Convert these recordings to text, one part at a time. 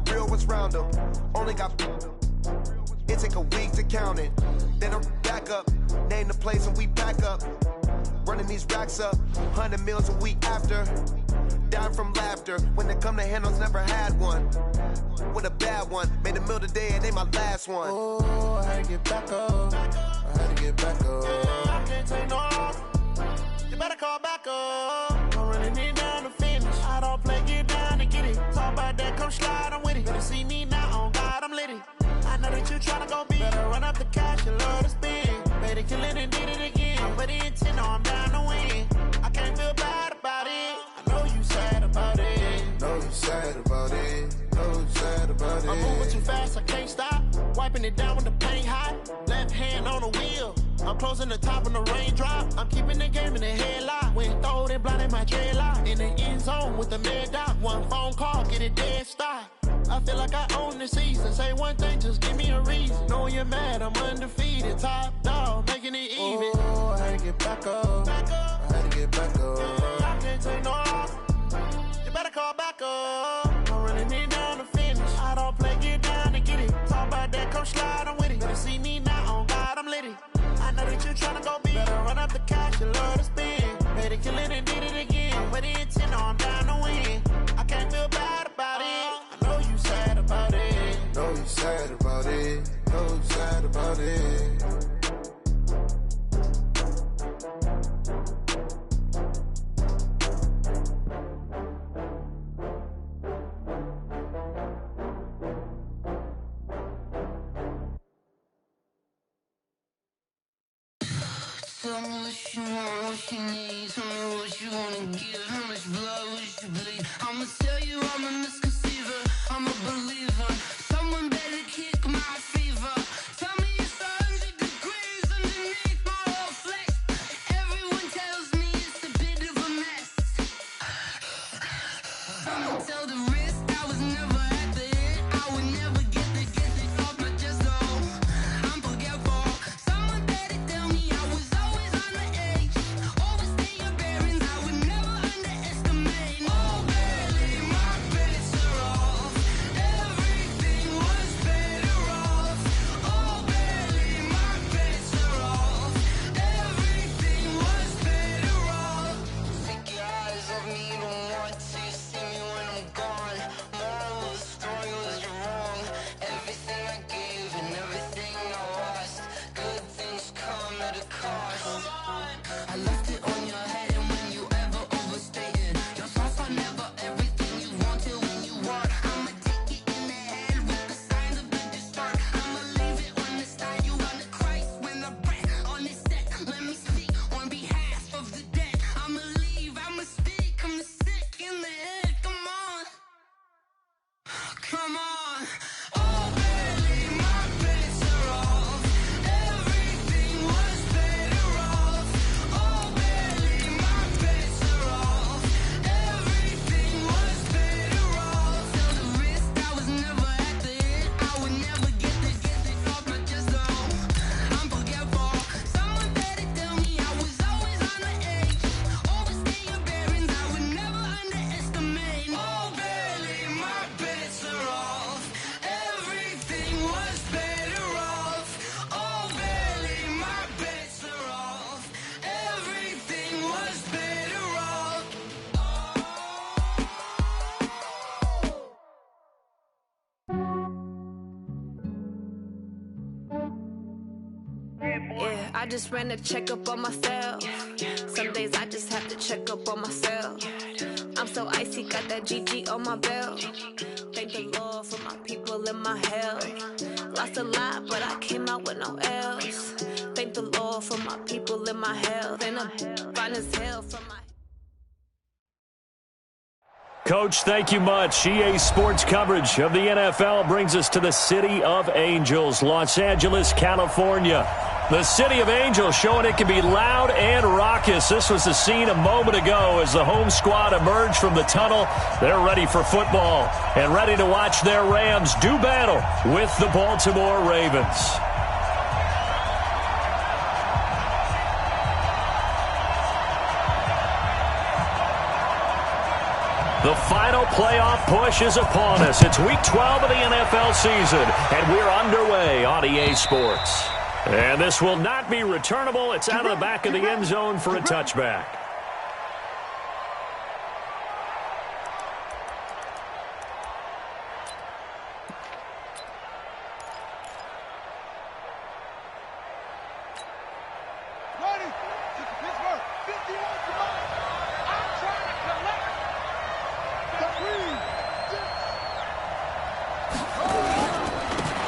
real ones round them. Only got it take a week to count it. Then I'm back up, name the place and we pack up. Running these racks up, 100 meals a week after. Dying from laughter, when they come to handles, never had one. With a bad one, made a meal today and they my last one. Oh, I had to get back up, I had to get back up. I can't take no off, you better call back up. I'm running it down to finish, I don't play, get down to get it. Talk about that, come slide, I'm with it. Better see me now, on God, I'm litty. I know that you tryna go big, better run up the cash, you love to spend. Better kill it and did it again, I'm with the intent, no, I'm down to win. I can't feel bad about it, I know you sad about it. Know you sad about it, know you sad about it. I'm moving too fast, I can't stop. Wiping it down when the paint hot. Left hand on the wheel. I'm closing the top when the raindrop. I'm keeping the game in the headlock. When throwed and blinded my dreadlock. In the end zone with the mad dot. One phone call, get it dead stop. I feel like I own the season. Say one thing, just give me a reason. Knowing you're mad, I'm undefeated. Top dog, making it even. Oh, I had to get back up. I had to get back up. I can't take no off. You better call back up. I'm running it down to finish. I don't play, get down to get it. Talk about that, come slide, I'm with it. Better see me now, on God, I'm litty. I know that you tryna go big. Better run up the cash, you love to spend. Better kill it and did it again. With the intent, no, I'm down to win. I can't feel bad about it. I know you sad about it. Know you sad about it. Know you sad about it. Tell me what you want, what you need. Tell me what you wanna give. How much blood would you bleed? I'ma tell you I'm a misconceiver. I'm a believer. Someone better kick my fever. Tell me it's 100 degrees underneath my whole flesh. Everyone tells me it's a bit of a mess. I'ma tell the risk I was never at the end. I would never get this off my chest though. I'm forgetful. Someone better tell me I was always on the edge. Overstay your bearings, I would never underestimate. Oh, barely, my bets are off. Everything was better off. Oh, barely, my bets are off. Everything was better off. Take your eyes off me, don't want to see me when I'm gone. Moral of the story was you're wrong. Everything I gave and everything I lost. Good things come at a cost. I left it on your head, and when you ever overstay it, your thoughts are never everything you wanted when you want. I'ma take it in the head with the signs of the distort. I'ma leave it on the side. You on the Christ when I breath on this set. Let me speak on behalf of the dead. I'ma leave, I'ma speak. I'm the sick in the head. Come on, come on. Oh, barely, my bets are off. Everything was better off. Oh, barely, my bets are off. Everything was better off. Tell the risk I was never at the end. I would never get this off my chest though. I'm forgetful. Someone better tell me I was always on the edge. Overstay your bearings, I would never underestimate. Oh, barely, my bets are off. Everything was better off. Oh, barely, my bets are off. Everything was better off. Yeah, I just ran a checkup on myself. Some days I just have to check up on myself. I'm so icy, got that GG on my belt. Thank the Lord for my people and my health. Lost a lot, but I came out with no else. Thank the Lord for my people and my health. And I'm fine as hell from my... Coach, thank you much. EA Sports coverage of the NFL brings us to the City of Angels, Los Angeles, California. The City of Angels showing it can be loud and raucous. This was the scene a moment ago as the home squad emerged from the tunnel. They're ready for football and ready to watch their Rams do battle with the Baltimore Ravens. The final playoff push is upon us. It's Week 12 of the NFL season, and we're underway on EA Sports. And this will not be returnable. It's out of the back of the end zone for a touchback.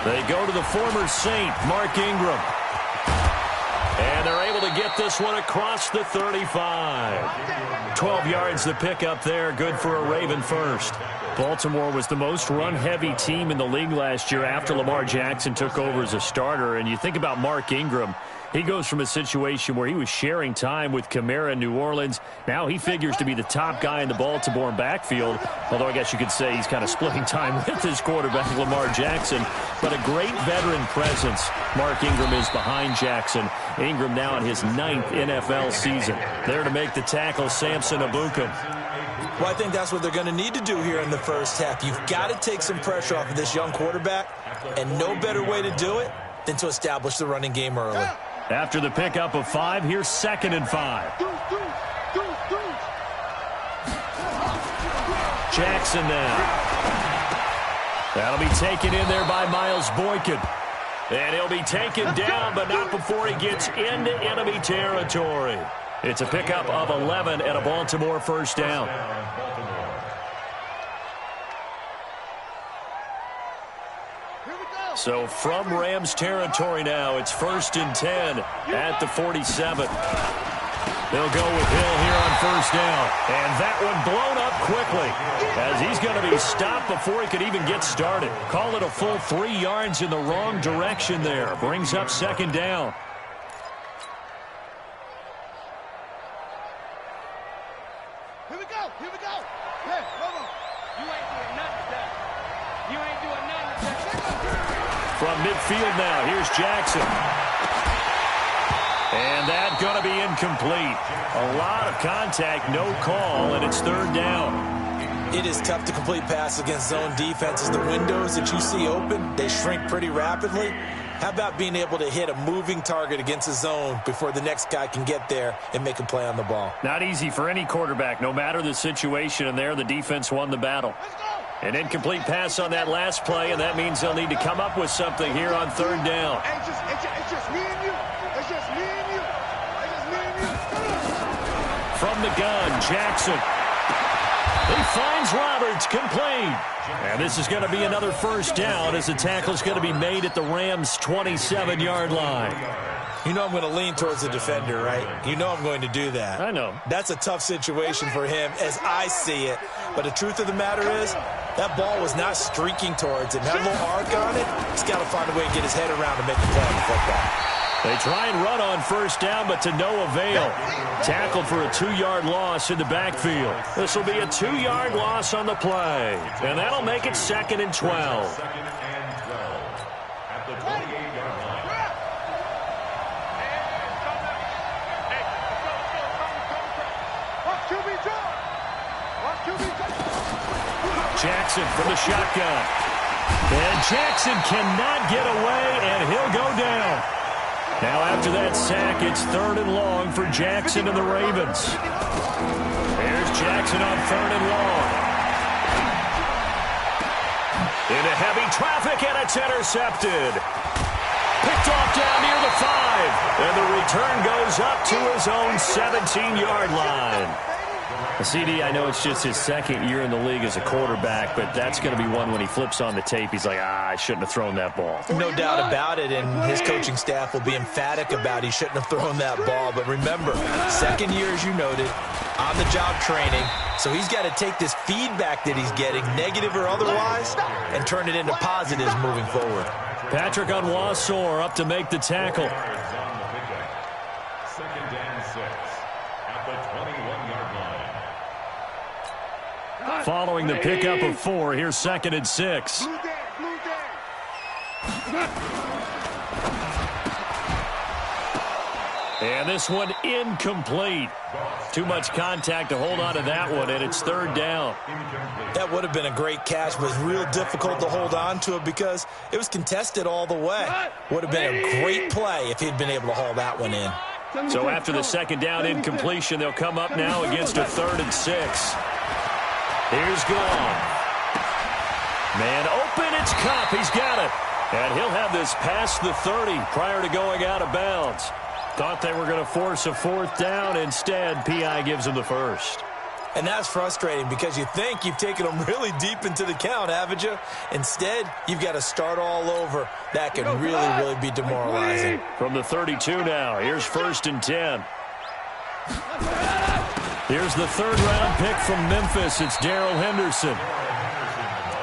They go to the former Saint, Mark Ingram. And they're able to get this one across the 35. 12 yards the pickup there, good for a Raven first. Baltimore was the most run-heavy team in the league last year after Lamar Jackson took over as a starter. And you think about Mark Ingram, he goes from a situation where he was sharing time with Kamara in New Orleans. Now he figures to be the top guy in the Baltimore backfield, although I guess you could say he's kind of splitting time with his quarterback, Lamar Jackson. But a great veteran presence Mark Ingram is behind Jackson. Ingram now in his 9th NFL season. There to make the tackle, Samson Ebukam. Well, I think that's what they're going to need to do here in the first half. You've got to take some pressure off of this young quarterback, and no better way to do it than to establish the running game early. After the pickup of 5, here's 2nd and 5. Jackson now. That'll be taken in there by Miles Boykin. And he'll be taken down, but not before he gets into enemy territory. It's a pickup of 11 and a Baltimore first down. So from Rams territory now, it's 1st and 10 at the 47. They'll go with Hill here on first down. And that one blown up quickly as he's going to be stopped before he could even get started. Call it a full 3 yards in the wrong direction there. Brings up 2nd down. Here we go. Hey, hold on. You ain't doing nothing today. From midfield now, here's Jackson. And that's going to be incomplete. A lot of contact, no call, and it's 3rd down. It is tough to complete passes against zone defenses. The windows that you see open, they shrink pretty rapidly. How about being able to hit a moving target against a zone before the next guy can get there and make a play on the ball? Not easy for any quarterback, no matter the situation, and there the defense won the battle. An incomplete pass on that last play, and that means they'll need to come up with something here on 3rd down. It's just me and you. It's just me and you. From the gun, Jackson. He finds Roberts, complete. And this is going to be another first down as the tackle's going to be made at the Rams' 27-yard line. You know I'm going to lean towards the defender, right? You know I'm going to do that. I know. That's a tough situation for him as I see it. But the truth of the matter is, that ball was not streaking towards him. Had a little arc on it. He's got to find a way to get his head around to make a play on the football. They try and run on first down, but to no avail. Tackled for a 2-yard loss in the backfield. This will be a 2-yard loss on the play. And that'll make it 2nd and 12. Jackson from the shotgun. And Jackson cannot get away, and he'll go down. Now after that sack, it's 3rd and long for Jackson and the Ravens. There's Jackson on 3rd and long. Into heavy traffic, and it's intercepted. Picked off down near the 5. And the return goes up to his own 17-yard line. CD, I know it's just his 2nd year in the league as a quarterback, but that's going to be one when he flips on the tape, he's like, I shouldn't have thrown that ball. No doubt about it, and his coaching staff will be emphatic about he shouldn't have thrown that ball. But remember, 2nd year, as you noted, on-the-job training, so he's got to take this feedback that he's getting, negative or otherwise, and turn it into positives moving forward. Patrick Onwuasor up to make the tackle. Following the pickup of 4, here's 2nd and 6. And this one incomplete. Too much contact to hold on to that one, and it's third down. That would have been a great catch, but it was real difficult to hold on to it because it was contested all the way. Would have been a great play if he'd been able to haul that one in. So after the second down incompletion, they'll come up now against a 3rd and 6. Here's Gone. Man open, it's Cup. He's got it. And he'll have this past the 30 prior to going out of bounds. Thought they were going to force a 4th down. Instead, P.I. gives him the first. And that's frustrating because you think you've taken them really deep into the count, haven't you? Instead, you've got to start all over. That can really be demoralizing. From the 32 now, here's 1st and 10. Here's the 3rd-round pick from Memphis. It's Darrell Henderson.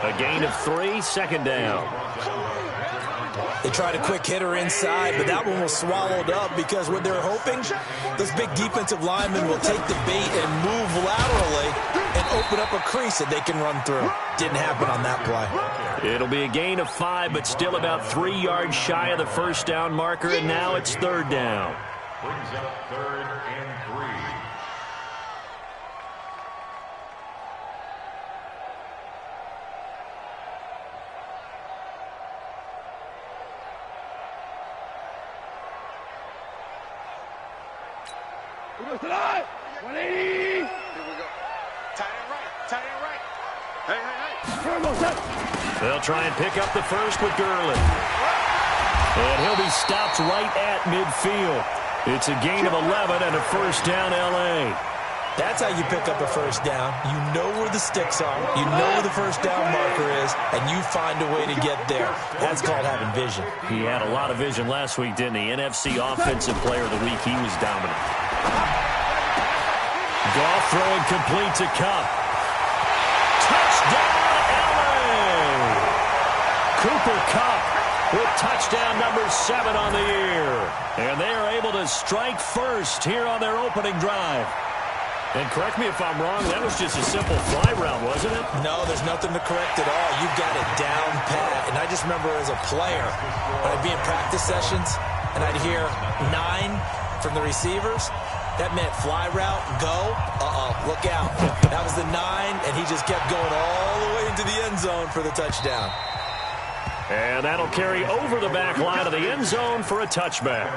A gain of 3, 2nd down. They tried a quick hitter inside, but that one was swallowed up because what they're hoping, those big defensive linemen will take the bait and move laterally and open up a crease that they can run through. Didn't happen on that play. It'll be a gain of 5, but still about 3 yards shy of the 1st down marker, and now it's 3rd down. Brings up 3rd and 3. Tonight, 180. Here we go. Tight end right. Hey. They'll try and pick up the first with Gurley. And he'll be stopped right at midfield. It's a gain of 11 and a 1st down L.A. That's how you pick up a 1st down. You know where the sticks are. You know where the 1st down marker is, and you find a way to get there. That's called having vision. He had a lot of vision last week, didn't he? NFC Offensive Player of the Week. He was dominant. Goff throwing complete to Cup. Touchdown, L.A. Cooper Kupp with touchdown number 7 on the year. And they are able to strike first here on their opening drive. And correct me if I'm wrong, that was just a simple fly route, wasn't it? No, there's nothing to correct at all. You've got it down pat. And I just remember as a player, when I'd be in practice sessions, and I'd hear 9 from the receivers, that meant fly route, go, look out. That was the 9, and he just kept going all the way into the end zone for the touchdown. And that'll carry over the back line of the end zone for a touchback.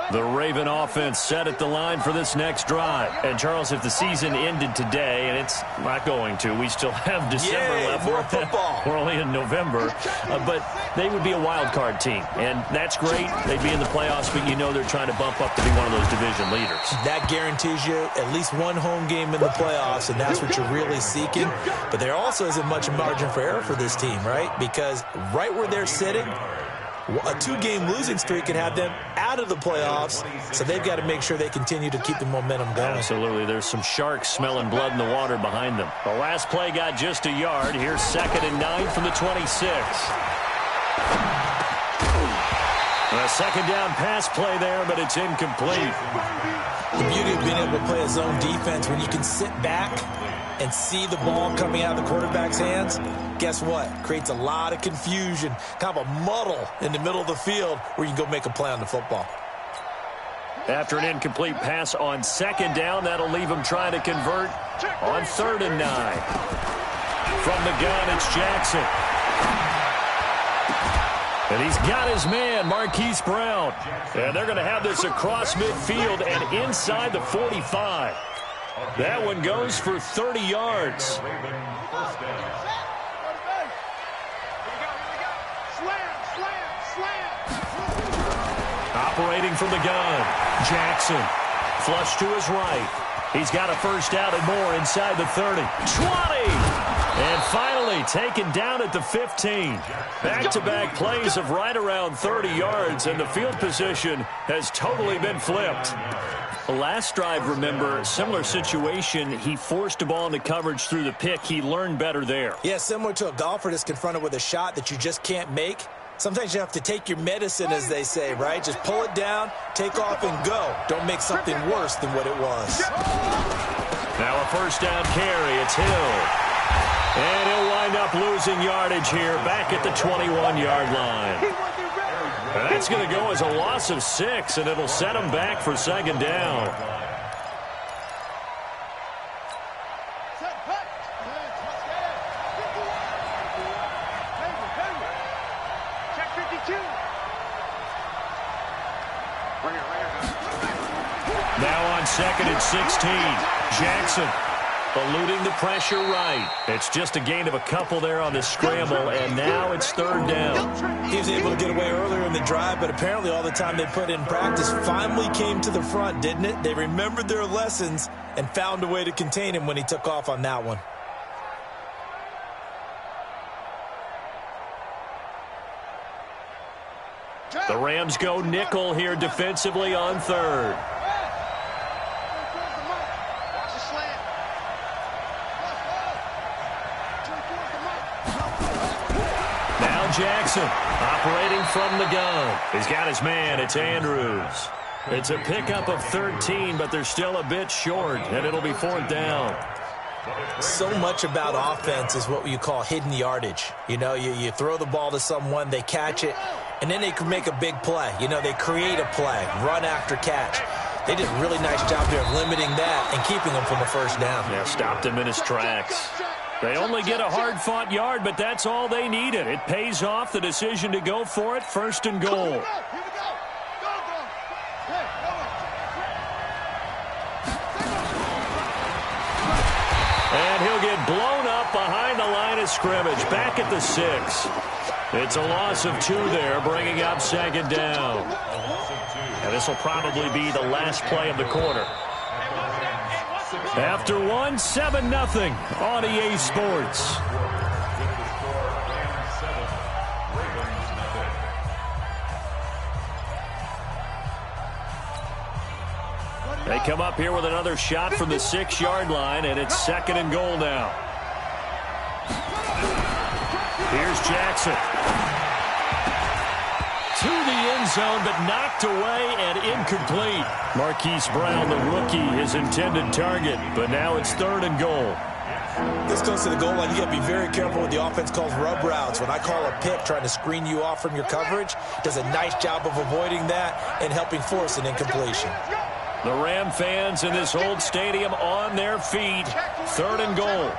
The Raven offense set at the line for this next drive. And, Charles, if the season ended today, and it's not going to, we still have December left. More football. We're only in November. But they would be a wild card team. And that's great. They'd be in the playoffs, but you know they're trying to bump up to be one of those division leaders. That guarantees you at least one home game in the playoffs, and that's what you're really seeking. But there also isn't much margin for error for this team, right? Because right where they're sitting, a 2-game losing streak can have them out of the playoffs, so they've got to make sure they continue to keep the momentum going. Absolutely. There's some sharks smelling blood in the water behind them. The last play got just a yard. Here's 2nd and 9 from the 26. A 2nd down pass play there, but it's incomplete. The beauty of being able to play a zone defense, when you can sit back and see the ball coming out of the quarterback's hands, guess what? Creates a lot of confusion, kind of a muddle in the middle of the field where you can go make a play on the football. After an incomplete pass on 2nd down, that'll leave him trying to convert on 3rd and 9. From the gun, it's Jackson. And he's got his man, Marquise Brown. And they're going to have this across midfield and inside the 45. That one goes for 30 yards. Operating from the gun, Jackson. Flush to his right. He's got a first down and more inside the 30. 20! And finally taken down at the 15. Back-to-back plays of right around 30 yards, and the field position has totally been flipped. The last drive, remember, similar situation. He forced a ball into coverage through the pick. He learned better there. Yeah, similar to a golfer that's confronted with a shot that you just can't make. Sometimes you have to take your medicine, as they say, right? Just pull it down, take off, and go. Don't make something worse than what it was. Now a first down carry. It's Hill. And he'll wind up losing yardage here back at the 21-yard line. That's going to go as a loss of 6, and it'll set him back for second down. Now on 2nd and 16, Jackson eluding the pressure right. It's just a gain of a couple there on the scramble, and now it's 3rd down. He was able to get away earlier in the drive, but apparently all the time they put in practice finally came to the front, didn't it? They remembered their lessons and found a way to contain him when he took off on that one. The Rams go nickel here defensively on 3rd. Jackson operating from the gun. He's got his man. It's Andrews. It's a pickup of 13, but they're still a bit short, and it'll be 4th down. So much about offense is what you call hidden yardage. You know, you throw the ball to someone, they catch it, and then they can make a big play. You know, they create a play, run after catch. They did a really nice job here of limiting that and keeping him from the first down. Yeah, stopped him in his tracks. They only get a hard-fought yard, but that's all they needed. It pays off the decision to go for it, 1st and goal. And he'll get blown up behind the line of scrimmage, back at the 6. It's a loss of 2 there, bringing up 2nd down. And this will probably be the last play of the quarter. After 1, 7-0 on EA Sports. They come up here with another shot from the 6-yard line, and it's 2nd and goal now. Here's Jackson. To the end zone, but knocked away and incomplete. Marquise Brown, the rookie, his intended target, but now it's 3rd and goal. This goes to the goal line. You got to be very careful what the offense calls rub routes. When I call a pick trying to screen you off from your coverage, does a nice job of avoiding that and helping force an incompletion. The Ram fans in this old stadium on their feet. 3rd and goal.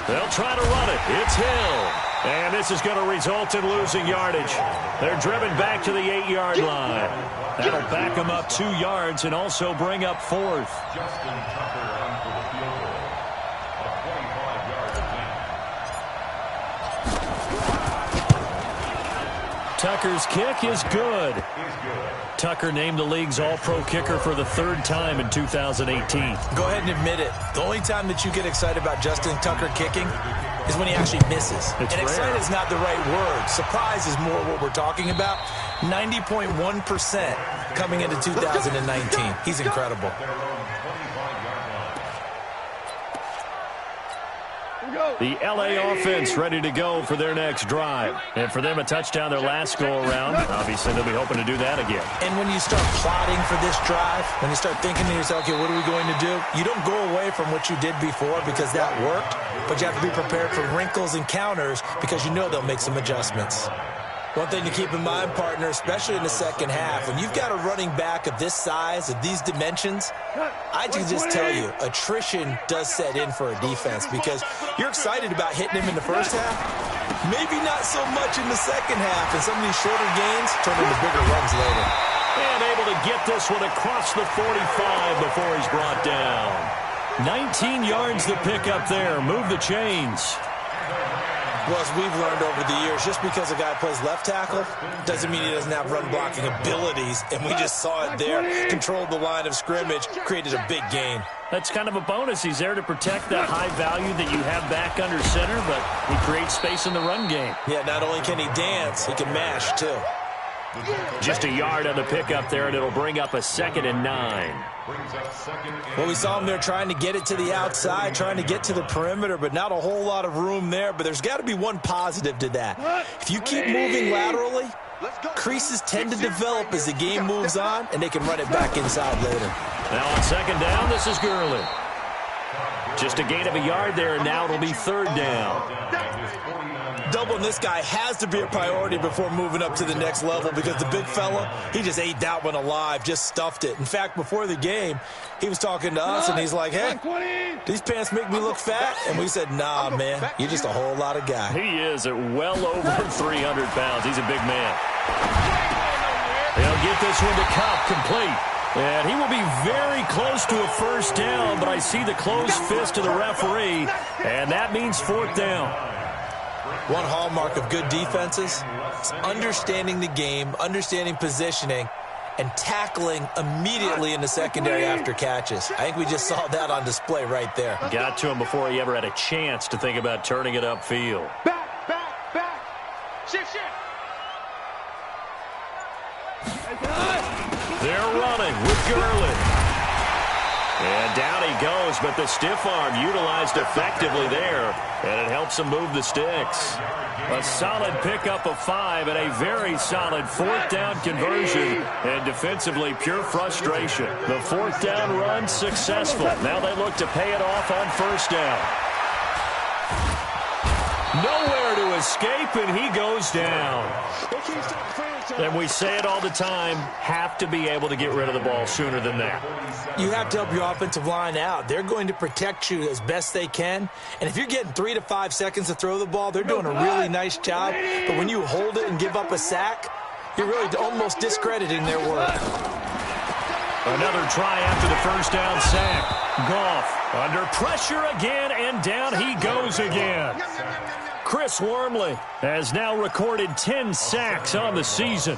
They'll try to run it. It's Hill. And this is going to result in losing yardage. They're driven back to the 8-yard line. That'll back them up 2 yards and also bring up 4th. Justin Tucker on for the field goal. A 25-yard attempt. Tucker's kick is good. Tucker named the league's all-pro kicker for the 3rd time in 2018. Go ahead and admit it. The only time that you get excited about Justin Tucker kicking is when he actually misses. And excited is not the right word. Surprise is more what we're talking about. 90.1% coming into 2019. He's incredible. The LA offense ready to go for their next drive. And for them, a touchdown their last go-around. Obviously, they'll be hoping to do that again. And when you start plotting for this drive, when you start thinking to yourself, okay, what are we going to do? You don't go away from what you did before because that worked, but you have to be prepared for wrinkles and counters because you know they'll make some adjustments. One thing to keep in mind, partner, especially in the second half, when you've got a running back of this size, of these dimensions, I can just tell you, attrition does set in for a defense because you're excited about hitting him in the first half, maybe not so much in the second half, and some of these shorter gains turn into bigger runs later. And able to get this one across the 45 before he's brought down. 19 yards to pick up there. Move the chains. Well, as we've learned over the years, just because a guy plays left tackle doesn't mean he doesn't have run-blocking abilities, and we just saw it there. Controlled the line of scrimmage, created a big gain. That's kind of a bonus. He's there to protect that high value that you have back under center, but he creates space in the run game. Yeah, not only can he dance, he can mash, too. Just a yard on the pickup there, and it'll bring up a 2nd and 9. Well, we saw him there trying to get it to the outside, trying to get to the perimeter, but not a whole lot of room there. But there's got to be one positive to that. If you keep moving laterally, creases tend to develop as the game moves on, and they can run it back inside later. Now on second down, this is Gurley. Just a gain of a yard there, and now it'll be third down. Doubling this guy has to be a priority before moving up to the next level because the big fella, he just ate that one alive, just stuffed it. In fact, before the game, he was talking to us, and he's like, hey, these pants make me look fat? And we said, nah, man, you're just a whole lot of guy. He is at well over 300 pounds. He's a big man. He'll get this one to Cup, complete. And he will be very close to a first down, but I see the closed fist of the referee, and that means fourth down. One hallmark of good defenses is understanding the game, understanding positioning, and tackling immediately in the secondary after catches. I think we just saw that on display right there. Got to him before he ever had a chance to think about turning it upfield. Back. Shift. They're running with Gurley. And down he goes, but the stiff arm utilized effectively there, and it helps him move the sticks. A solid pickup of 5 and a very solid fourth down conversion, and defensively pure frustration. The fourth down run successful. Now they look to pay it off on first down. Nowhere to escape, and he goes down. And we say it all the time, have to be able to get rid of the ball sooner than that. You have to help your offensive line out. They're going to protect you as best they can. And if you're getting 3 to 5 seconds to throw the ball, they're doing a really nice job. But when you hold it and give up a sack, you're really almost discrediting their work. Another try after the first down sack. Goff under pressure again, and down he goes again. Chris Wormley has now recorded 10 sacks on the season.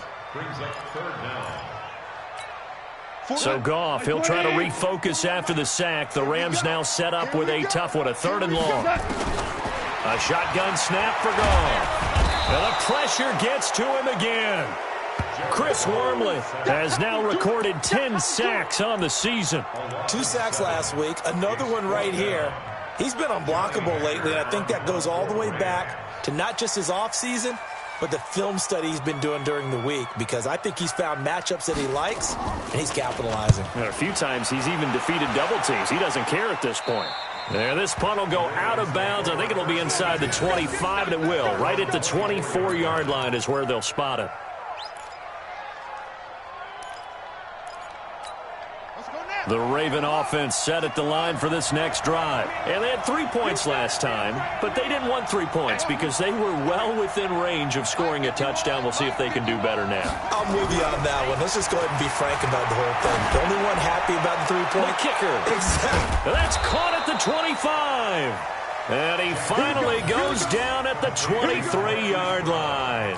So Goff, he'll try to refocus after the sack. The Rams now set up with a tough one, a 3rd and long. A shotgun snap for Goff. And the pressure gets to him again. Chris Wormley has now recorded 10 sacks on the season. 2 sacks last week, another one right here. He's been unblockable lately, and I think that goes all the way back to not just his offseason, but the film study he's been doing during the week, because I think he's found matchups that he likes, and he's capitalizing. And a few times he's even defeated double teams. He doesn't care at this point. There, this punt will go out of bounds. I think it'll be inside the 25, and it will. Right at the 24-yard line is where they'll spot it. The Raven offense set at the line for this next drive. And they had 3 points last time, but they didn't want 3 points because they were well within range of scoring a touchdown. We'll see if they can do better now. I'm with you on that one. Let's just go ahead and be frank about the whole thing. The only one happy about the 3-point? The kicker. Exactly. That's caught at the 25. And he finally goes down at the 23-yard line.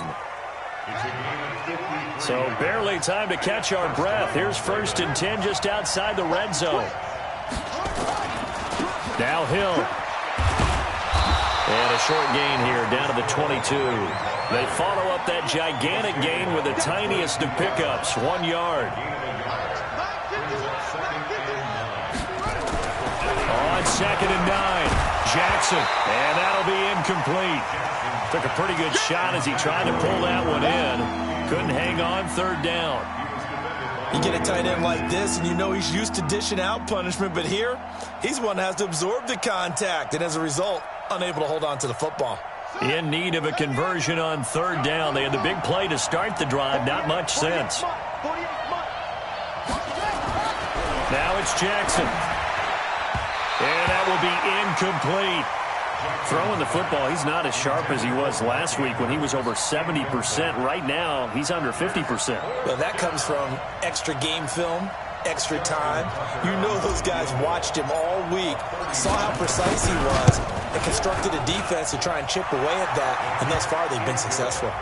So barely time to catch our breath. Here's 1st and 10 just outside the red zone. Now Hill. And a short gain here down to the 22. They follow up that gigantic gain with the tiniest of pickups, 1 yard. On 2nd and 9, Jackson. And that'll be incomplete. Took a pretty good shot as he tried to pull that one in. Couldn't hang on, 3rd down. You get a tight end like this, and you know he's used to dishing out punishment, but here, he's one that has to absorb the contact, and as a result, unable to hold on to the football. In need of a conversion on 3rd down. They had the big play to start the drive, not much sense. Now it's Jackson. And that will be incomplete. Throwing the football, he's not as sharp as he was last week when he was over 70%. Right now, he's under 50%. Well, that comes from extra game film, extra time. You know those guys watched him all week, saw how precise he was, and constructed a defense to try and chip away at that, and thus far they've been successful.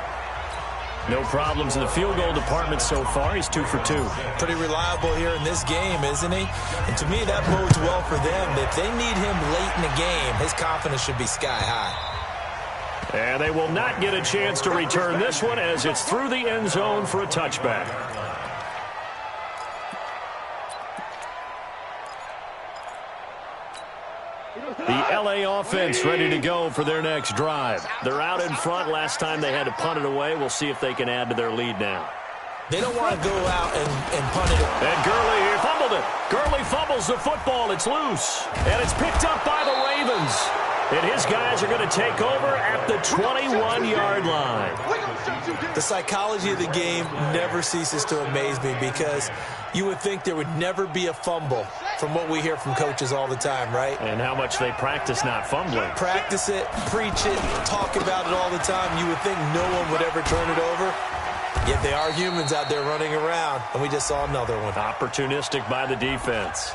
No problems in the field goal department so far. He's 2 for 2. Pretty reliable here in this game, isn't he? And to me, that bodes well for them. If they need him late in the game, his confidence should be sky high. And they will not get a chance to return this one as it's through the end zone for a touchback. The L.A. offense ready to go for their next drive. They're out in front. Last time they had to punt it away. We'll see if they can add to their lead now. They don't want to go out and punt it. And Gurley here fumbled it. Gurley fumbles the football. It's loose. And it's picked up by the Ravens. And his guys are going to take over at the 21-yard line. The psychology of the game never ceases to amaze me because you would think there would never be a fumble from what we hear from coaches all the time, right? And how much they practice not fumbling. Practice it, preach it, talk about it all the time. You would think no one would ever turn it over. Yet they are humans out there running around, and we just saw another one. Opportunistic by the defense.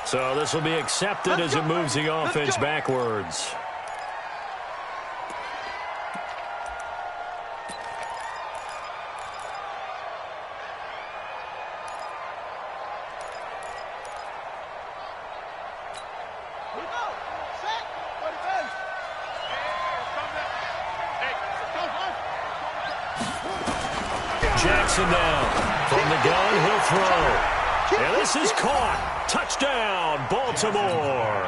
So this will be accepted as it moves the offense backwards. Jackson down. From the gun, he'll throw. And this is caught. Touchdown, Baltimore.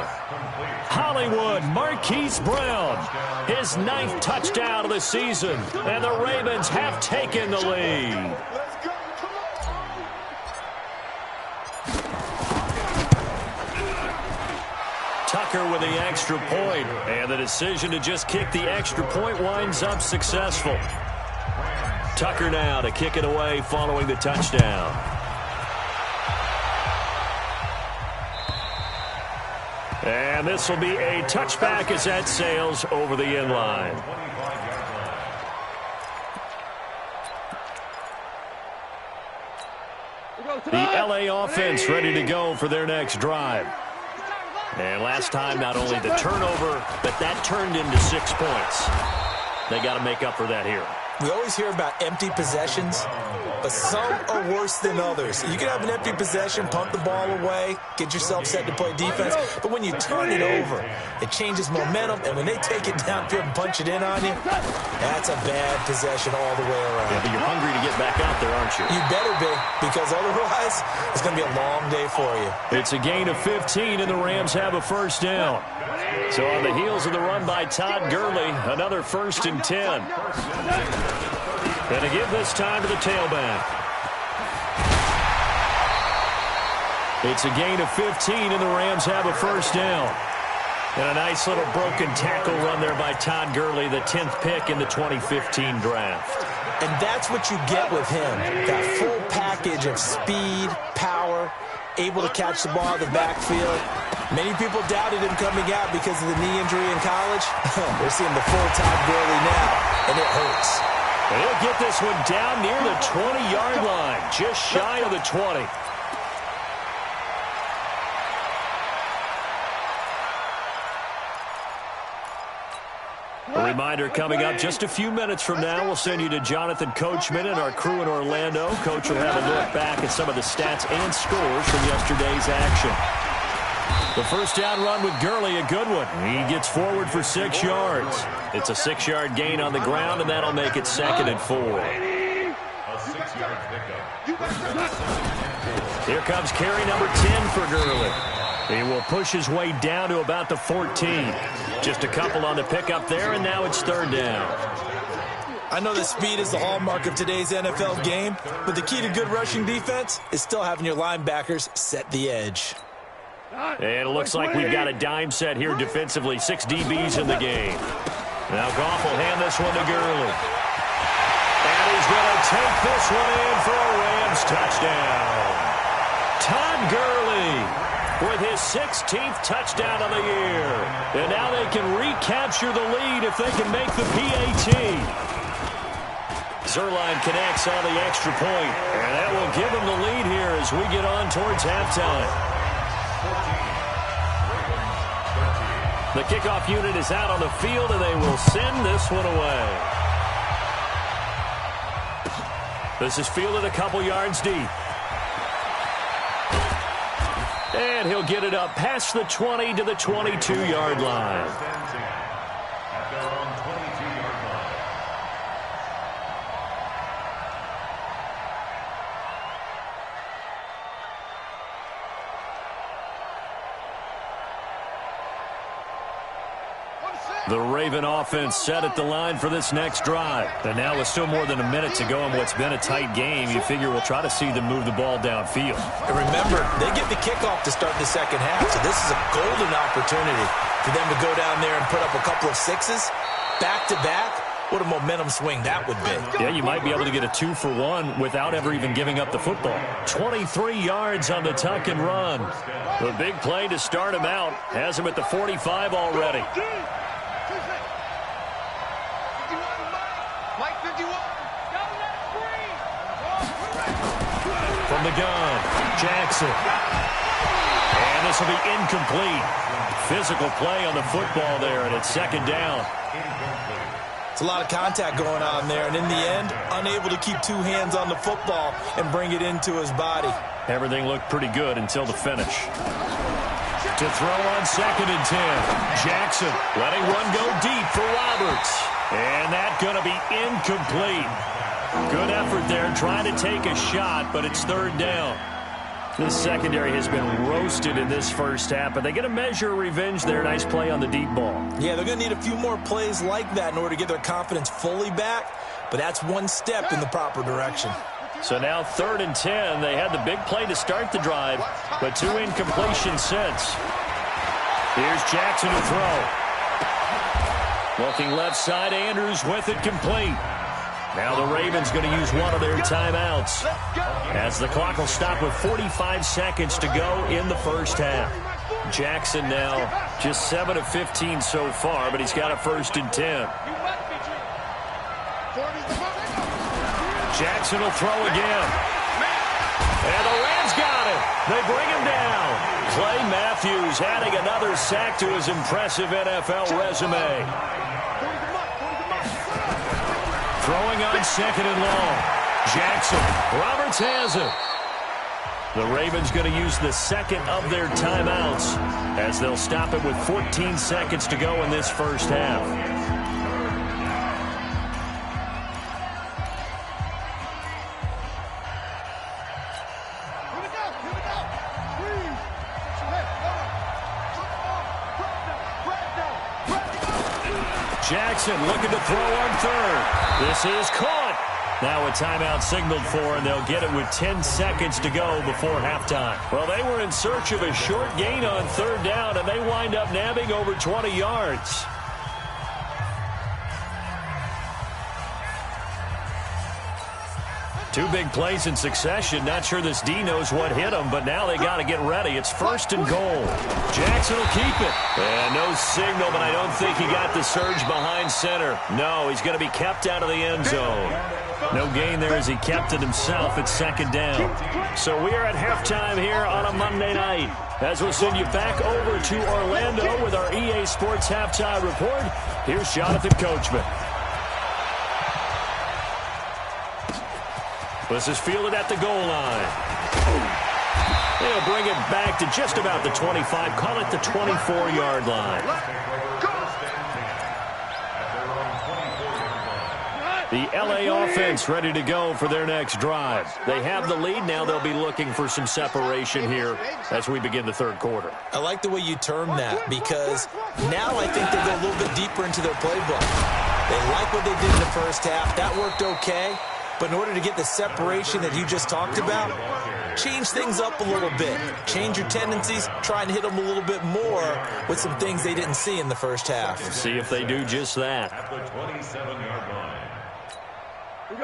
Hollywood, Marquise Brown. His 9th touchdown of the season. And the Ravens have taken the lead. Tucker with the extra point. And the decision to just kick the extra point winds up successful. Tucker now to kick it away following the touchdown. And this will be a touchback as that sails over the end line. The L.A. offense ready to go for their next drive. And last time, not only the turnover, but that turned into 6 points. They got to make up for that here. We always hear about empty possessions, but some are worse than others. You can have an empty possession, punt the ball away, get yourself set to play defense, but when you turn it over, it changes momentum, and when they take it downfield and punch it in on you, that's a bad possession all the way around. Yeah, but you're hungry to get back out there, aren't you? You better be, because otherwise, it's going to be a long day for you. It's a gain of 15, and the Rams have a first down. So on the heels of the run by Todd Gurley, another 1st and 10. And to give this time to the tailback. It's a gain of 15, and the Rams have a first down. And a nice little broken tackle run there by Todd Gurley, the 10th pick in the 2015 draft. And that's what you get with him, that full package of speed, power, able to catch the ball in the backfield. Many people doubted him coming out because of the knee injury in college. We're seeing the full Todd Gurley now, and it hurts. And he'll get this one down near the 20-yard line, just shy of the 20. A reminder coming up just a few minutes from now, we'll send you to Jonathan Coachman and our crew in Orlando. Coach will have a look back at some of the stats and scores from yesterday's action. The first down run with Gurley, a good one. He gets forward for 6 yards. It's a 6-yard gain on the ground, and that'll make it 2nd and 4. A 6-yard pickup. Here comes carry number 10 for Gurley. He will push his way down to about the 14. Just a couple on the pickup there, and now it's 3rd down. I know that speed is the hallmark of today's NFL game, but the key to good rushing defense is still having your linebackers set the edge. And it looks like we've got a dime set here defensively. 6 DBs in the game. Now Goff will hand this one to Gurley. And he's going to take this one in for a Rams touchdown. Todd Gurley with his 16th touchdown of the year. And now they can recapture the lead if they can make the PAT. Zerline connects on the extra point. And that will give them the lead here as we get on towards halftime. The kickoff unit is out on the field, and they will send this one away. This is fielded a couple yards deep. And he'll get it up past the 20 to the 22-yard line. At their own 22-yard line. The Raven offense set at the line for this next drive. And now with still more than a minute to go in what's been a tight game, you figure we'll try to see them move the ball downfield. And remember, they get the kickoff to start the second half, so this is a golden opportunity for them to go down there and put up a couple of sixes back-to-back. What a momentum swing that would be. Yeah, you might be able to get a 2-for-1 without ever even giving up the football. 23 yards on the tuck and run. The big play to start him out has him at the 45 already. From the gun, Jackson. And this will be incomplete. Physical play on the football there, and it's second down. It's a lot of contact going on there, and in the end, unable to keep two hands on the football and bring it into his body. Everything looked pretty good until the finish. To throw on 2nd and 10. Jackson letting one go deep for Roberts. And that's going to be incomplete. Good effort there trying to take a shot, but it's 3rd down. This secondary has been roasted in this first half, but they get a measure of revenge there. Nice play on the deep ball. Yeah, they're going to need a few more plays like that in order to get their confidence fully back, but that's one step in the proper direction. So now 3rd and 10. They had the big play to start the drive, but 2 incompletions since. Here's Jackson to throw. Looking left side, Andrews with it complete. Now the Ravens going to use one of their timeouts as the clock will stop with 45 seconds to go in the first half. Jackson now just 7 of 15 so far, but he's got a 1st and 10. Jackson will throw again. And the Rams got it. They bring him down. Clay Matthews adding another sack to his impressive NFL resume. Throwing on 2nd and long. Jackson. Roberts has it. The Ravens going to use the second of their timeouts as they'll stop it with 14 seconds to go in this first half. Jackson looking to throw on 3rd. This is caught. Now a timeout signaled for, and they'll get it with 10 seconds to go before halftime. Well, they were in search of a short gain on 3rd down, and they wind up nabbing over 20 yards. Two big plays in succession. Not sure this D knows what hit him, but now they got to get ready. It's 1st and goal. Jackson will keep it. And no signal, but I don't think he got the surge behind center. No, he's going to be kept out of the end zone. No gain there as he kept it himself at 2nd down. So we are at halftime here on a Monday night. As we'll send you back over to Orlando with our EA Sports Halftime Report, here's Jonathan Coachman. This is fielded at the goal line. They'll bring it back to just about the 25. Call it the 24-yard line. The LA offense ready to go for their next drive. They have the lead. Now they'll be looking for some separation here as we begin the 3rd quarter. I like the way you term that because now I think they go a little bit deeper into their playbook. They like what they did in the first half. That worked okay. But in order to get the separation that you just talked about, change things up a little bit. Change your tendencies. Try and hit them a little bit more with some things they didn't see in the first half. See if they do just that.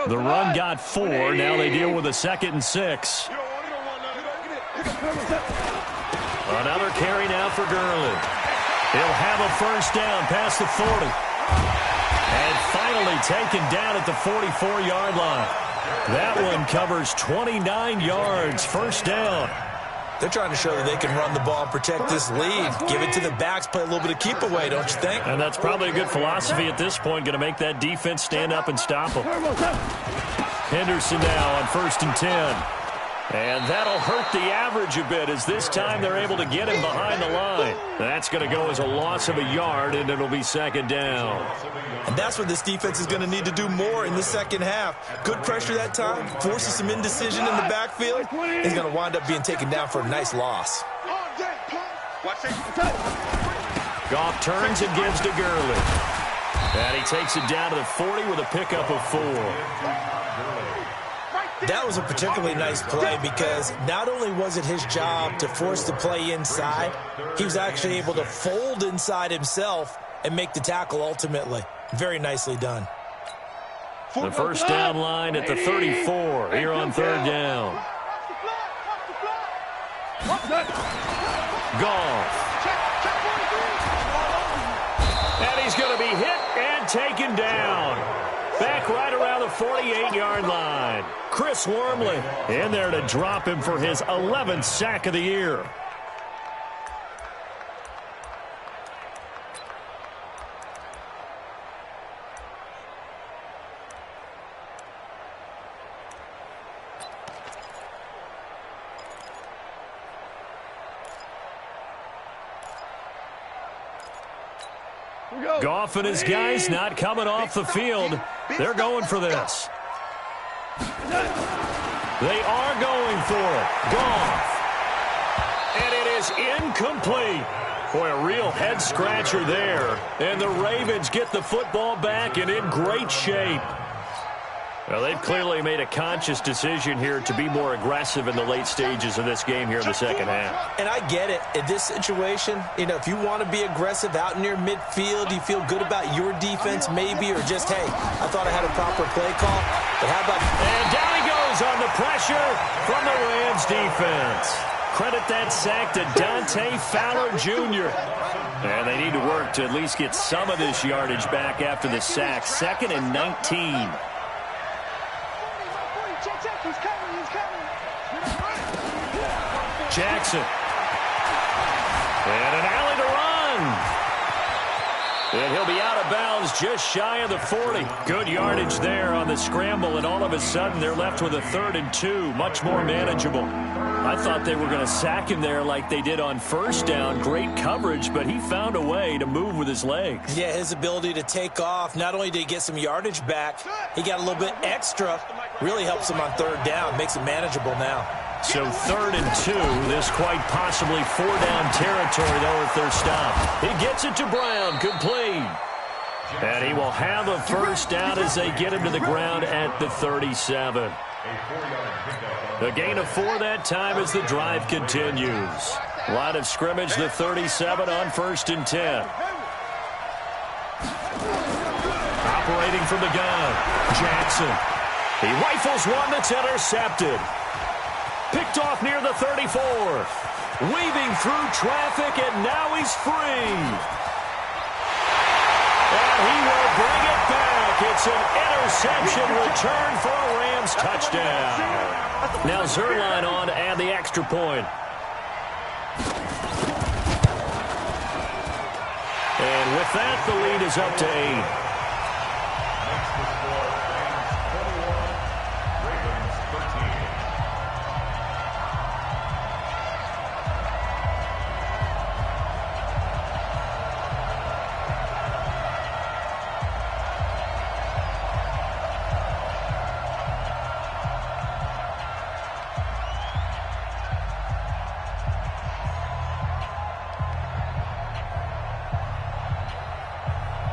The run got 4. Now they deal with a 2nd and 6. Another carry now for Gurley. He'll have a 1st down past the 40. And finally taken down at the 44-yard line. That one covers 29 yards. 1st down. They're trying to show that they can run the ball and protect this lead. Give it to the backs, play a little bit of keep away, don't you think? And that's probably a good philosophy at this point. Going to make that defense stand up and stop them. Henderson now on 1st and 10. And that'll hurt the average a bit as this time they're able to get him behind the line. That's going to go as a loss of a yard, and it'll be 2nd down. And that's what this defense is going to need to do more in the second half. Good pressure that time, forces some indecision in the backfield. He's going to wind up being taken down for a nice loss. Goff turns and gives to Gurley. And he takes it down to the 40 with a pickup of 4. That was a particularly nice play because not only was it his job to force the play inside, he was actually able to fold inside himself and make the tackle ultimately. Very nicely done. The first down line at the 34 here on 3rd down. Goff. And he's going to be hit and taken down. Back right around the 48-yard line. Chris Wormley in there to drop him for his 11th sack of the year. Goff and his guys not coming off the field. They're going for this. They are going for it. Goff. And it is incomplete. Boy, a real head-scratcher there. And the Ravens get the football back and in great shape. Well, they've clearly made a conscious decision here to be more aggressive in the late stages of this game here in the second half. And I get it. In this situation, if you want to be aggressive out near midfield, you feel good about your defense maybe, or just, hey, I thought I had a proper play call. But how about... And down he goes on the pressure from the Rams defense. Credit that sack to Dante Fowler Jr. And they need to work to at least get some of this yardage back after the sack. 2nd and 19. Jackson. And an alley to run. And he'll be out of bounds just shy of the 40. Good yardage there on the scramble, and all of a sudden they're left with a 3rd and 2. Much more manageable. I thought they were going to sack him there like they did on 1st down. Great coverage, but he found a way to move with his legs. Yeah, his ability to take off. Not only did he get some yardage back, he got a little bit extra. Really helps him on 3rd down. Makes it manageable now. So 3rd and 2. This quite possibly 4-down territory, though, if they're stopped. He gets it to Brown. Complete. And he will have a 1st down as they get him to the ground at the 37. The gain of 4 that time as the drive continues. Line of scrimmage, the 37 on 1st and 10. Operating from the gun, Jackson. He rifles one that's intercepted. Picked off near the 34. Weaving through traffic, and now he's free. And he will bring it back. It's an interception return for a Rams touchdown. Now Zerline on to add the extra point. And with that, the lead is up to 8.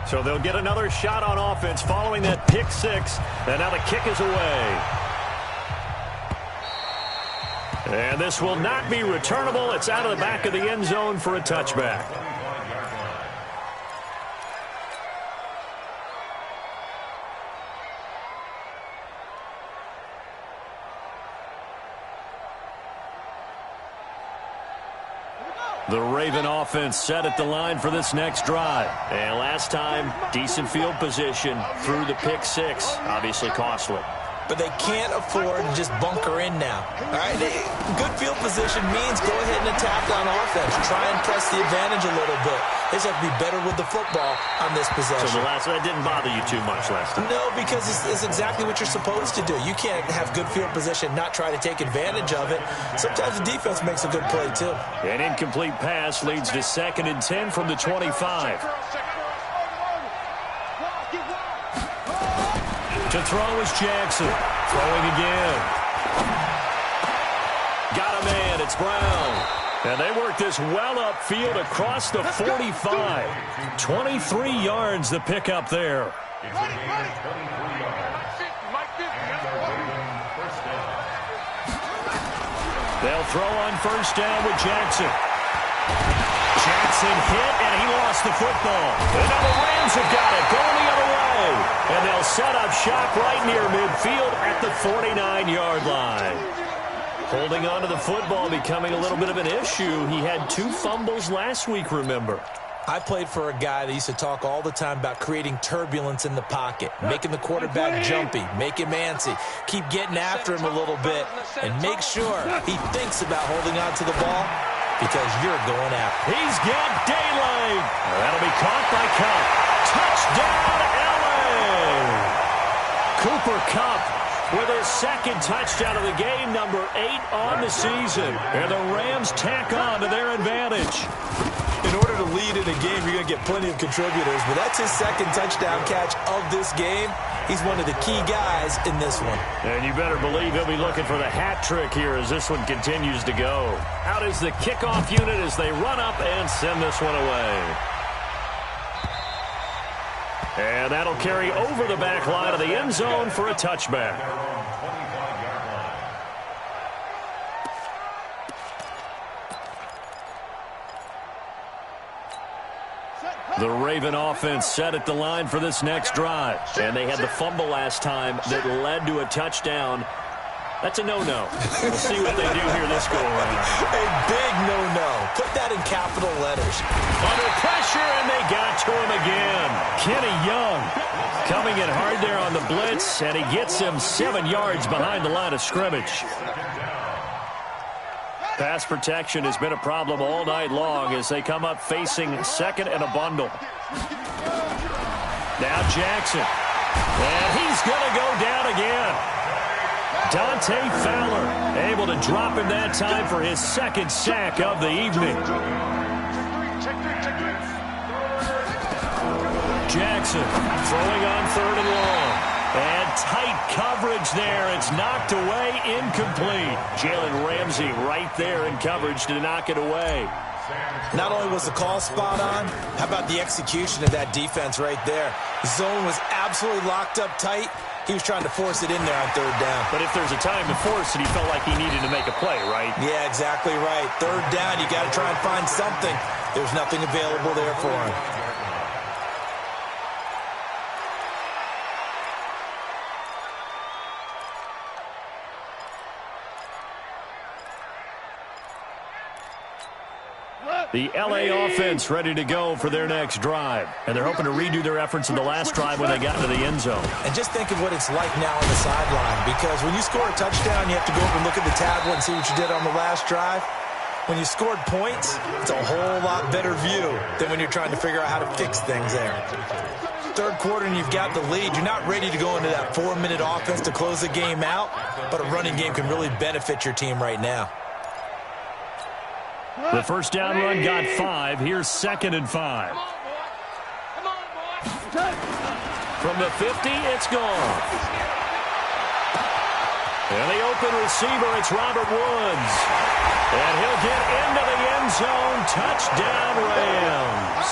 So they'll get another shot on offense following that pick 6. And now the kick is away. And this will not be returnable. It's out of the back of the end zone for a touchback. The Raven offense set at the line for this next drive. And last time, decent field position through the pick 6. Obviously costly. But they can't afford to just bunker in now. All right, good field position means go ahead and attack on offense. Try and press the advantage a little bit. They just have to be better with the football on this possession. So that didn't bother you too much last time? No, because it's exactly what you're supposed to do. You can't have good field position, not try to take advantage of it. Sometimes the defense makes a good play, too. An incomplete pass leads to 2nd and 10 from the 25. To throw is Jackson. Throwing again. Got a man. It's Brown. And they work this well upfield across the 45. 23 yards the pickup there. They'll throw on first down with Jackson. Jackson hit, and he lost the football. And now the Rams have got it, going the other way. And they'll set up shop right near midfield at the 49-yard line. Holding on to the football becoming a little bit of an issue. He had 2 fumbles last week, remember. I played for a guy that used to talk all the time about creating turbulence in the pocket, making the quarterback jumpy, make him antsy, keep getting after him a little bit, and make sure he thinks about holding on to the ball because you're going after him. He's got daylight. That'll be caught by Kupp. Touchdown, L.A. Cooper Kupp with his second touchdown of the game, number 8 on the season. And the Rams tack on to their advantage. In order to lead in a game, you're going to get plenty of contributors, but that's his second touchdown catch of this game. He's one of the key guys in this one. And you better believe he'll be looking for the hat trick here as this one continues to go. Out is the kickoff unit as they run up and send this one away. And that'll carry over the back line of the end zone for a touchback. The Raven offense set at the line for this next drive. And they had the fumble last time that led to a touchdown. That's a no-no. We'll see what they do here this go-around. A big no-no. Put that in capital letters. Under pressure, and they got to him again. Kenny Young coming in hard there on the blitz, and he gets him 7 yards behind the line of scrimmage. Pass protection has been a problem all night long as they come up facing second and a bundle. Now Jackson. And he's going to go down again. Dante Fowler able to drop him that time for his second sack of the evening. Jackson throwing on 3rd and long. And tight coverage there. It's knocked away, incomplete. Jalen Ramsey right there in coverage to knock it away. Not only was the call spot on, how about the execution of that defense right there? The zone was absolutely locked up tight. He was trying to force it in there on 3rd down. But if there's a time to force it, he felt like he needed to make a play, right? Yeah, exactly right. 3rd down, you got to try and find something. There's nothing available there for him. The L.A. offense ready to go for their next drive. And they're hoping to redo their efforts in the last drive when they got into the end zone. And just think of what it's like now on the sideline. Because when you score a touchdown, you have to go over and look at the tablet and see what you did on the last drive. When you scored points, it's a whole lot better view than when you're trying to figure out how to fix things there. 3rd quarter and you've got the lead. You're not ready to go into that 4-minute offense to close the game out. But a running game can really benefit your team right now. The first down run got 5. Here's 2nd and 5. From the 50, it's gone. And the open receiver, it's Robert Woods. And he'll get into the end zone. Touchdown, Rams.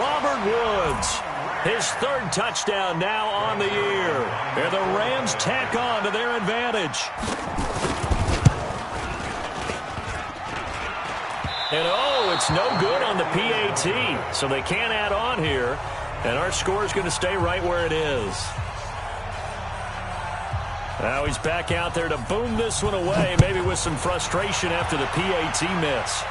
Robert Woods, his 3rd touchdown now on the year. And the Rams tack on to their advantage. And, oh, it's no good on the PAT, so they can't add on here. And our score is going to stay right where it is. Now he's back out there to boom this one away, maybe with some frustration after the PAT miss.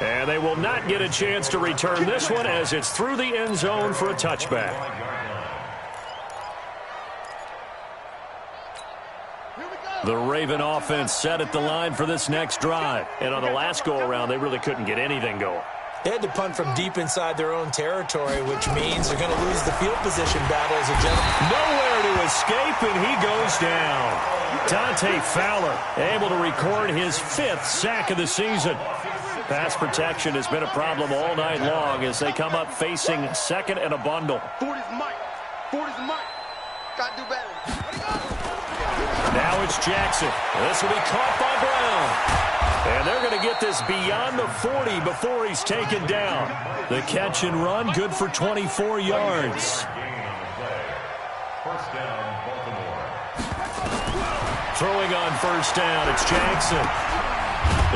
And they will not get a chance to return this one as it's through the end zone for a touchback. The Raven offense set at the line for this next drive. And on the last go-around, they really couldn't get anything going. They had to punt from deep inside their own territory, which means they're going to lose the field position battle as a gentleman. Nowhere to escape, and he goes down. Dante Fowler able to record his 5th sack of the season. Pass protection has been a problem all night long as they come up facing 2nd and a bundle. 40's Mike. 40's Mike. Got to do better. Now it's Jackson. This will be caught by Brown. And they're going to get this beyond the 40 before he's taken down. The catch and run, good for 24 yards. First down, Baltimore. Throwing on first down, it's Jackson.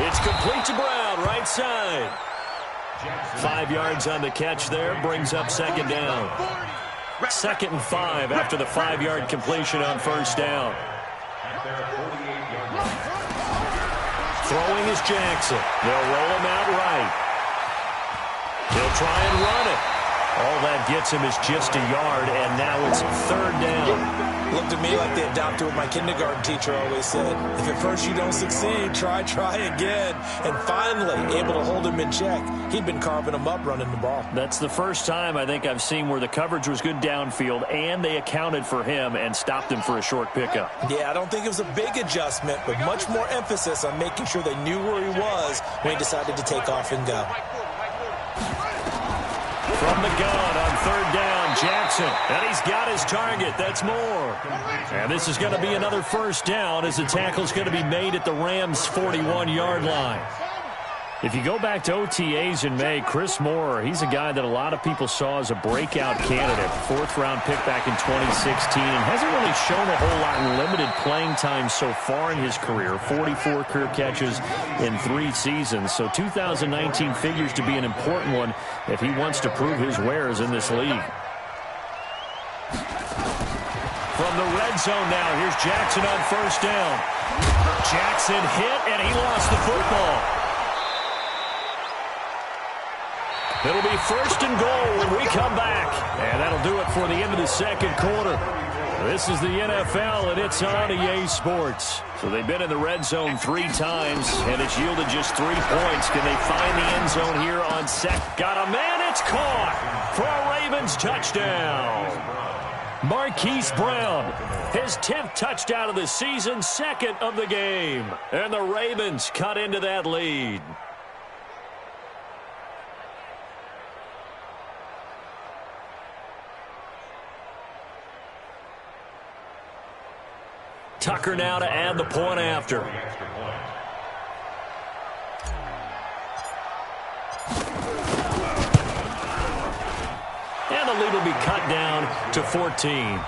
It's complete to Brown, right side. 5 yards on the catch there, brings up second down. 2nd and 5 after the 5-yard completion on first down. Throwing is Jackson. They'll roll him out right. He'll try and run it. All that gets him is just a yard, and now it's 3rd down. Looked to me like they adopted what my kindergarten teacher always said. If at first you don't succeed, try again. And finally, able to hold him in check. He'd been carving him up running the ball. That's the first time I think I've seen where the coverage was good downfield, and they accounted for him and stopped him for a short pickup. Yeah, I don't think it was a big adjustment, but much more emphasis on making sure they knew where he was when he decided to take off and go. From the gun on 3rd down, Jackson. And he's got his target. That's more. And this is going to be another first down as the tackle's going to be made at the Rams' 41-yard line. If you go back to OTAs in May, Chris Moore, he's a guy that a lot of people saw as a breakout candidate. 4th-round pick back in 2016 and hasn't really shown a whole lot in limited playing time so far in his career. 44 career catches in 3 seasons. So 2019 figures to be an important one if he wants to prove his wares in this league. From the red zone now, here's Jackson on first down. Jackson hit, and he lost the football. It'll be 1st and goal when we come back. And that'll do it for the end of the 2nd quarter. This is the NFL, and it's on EA Sports. So they've been in the red zone 3 times, and it's yielded just 3 points. Can they find the end zone here on Got a man, it's caught for a Ravens touchdown. Marquise Brown, his 10th touchdown of the season, 2nd of the game. And the Ravens cut into that lead. Tucker now to add the point after. And the lead will be cut down to 14.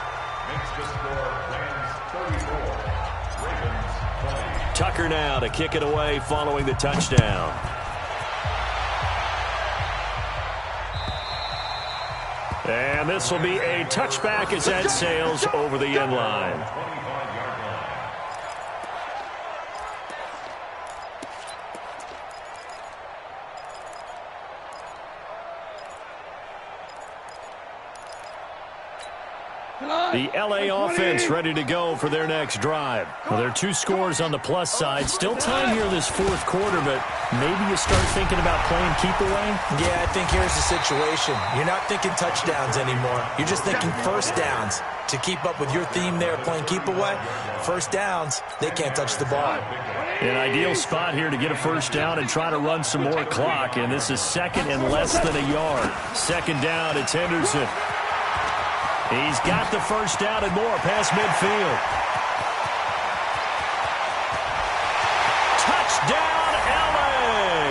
Tucker now to kick it away following the touchdown. And this will be a touchback as that sails over the end line. The L.A. offense ready to go for their next drive. Well, there are 2 scores on the plus side. Still time here in this 4th quarter, but maybe you start thinking about playing keep away? Yeah, I think here's the situation. You're not thinking touchdowns anymore. You're just thinking first downs. To keep up with your theme there, playing keep away, first downs, they can't touch the ball. An ideal spot here to get a first down and try to run some more clock, and this is 2nd and less than a yard. 2nd down, it's Henderson. He's got the first down and more past midfield. Touchdown, L.A.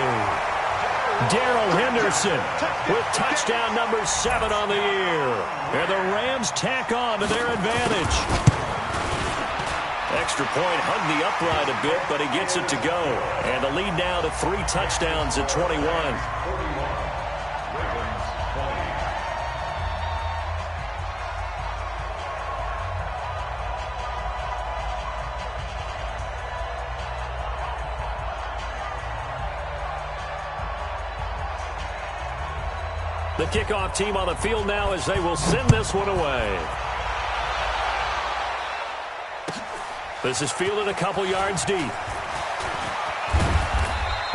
Darrell Henderson with touchdown number 7 on the year. And the Rams tack on to their advantage. Extra point hugged the upright a bit, but he gets it to go. And the lead now to 3 touchdowns at 21. The kickoff team on the field now as they will send this one away. This is fielded a couple yards deep.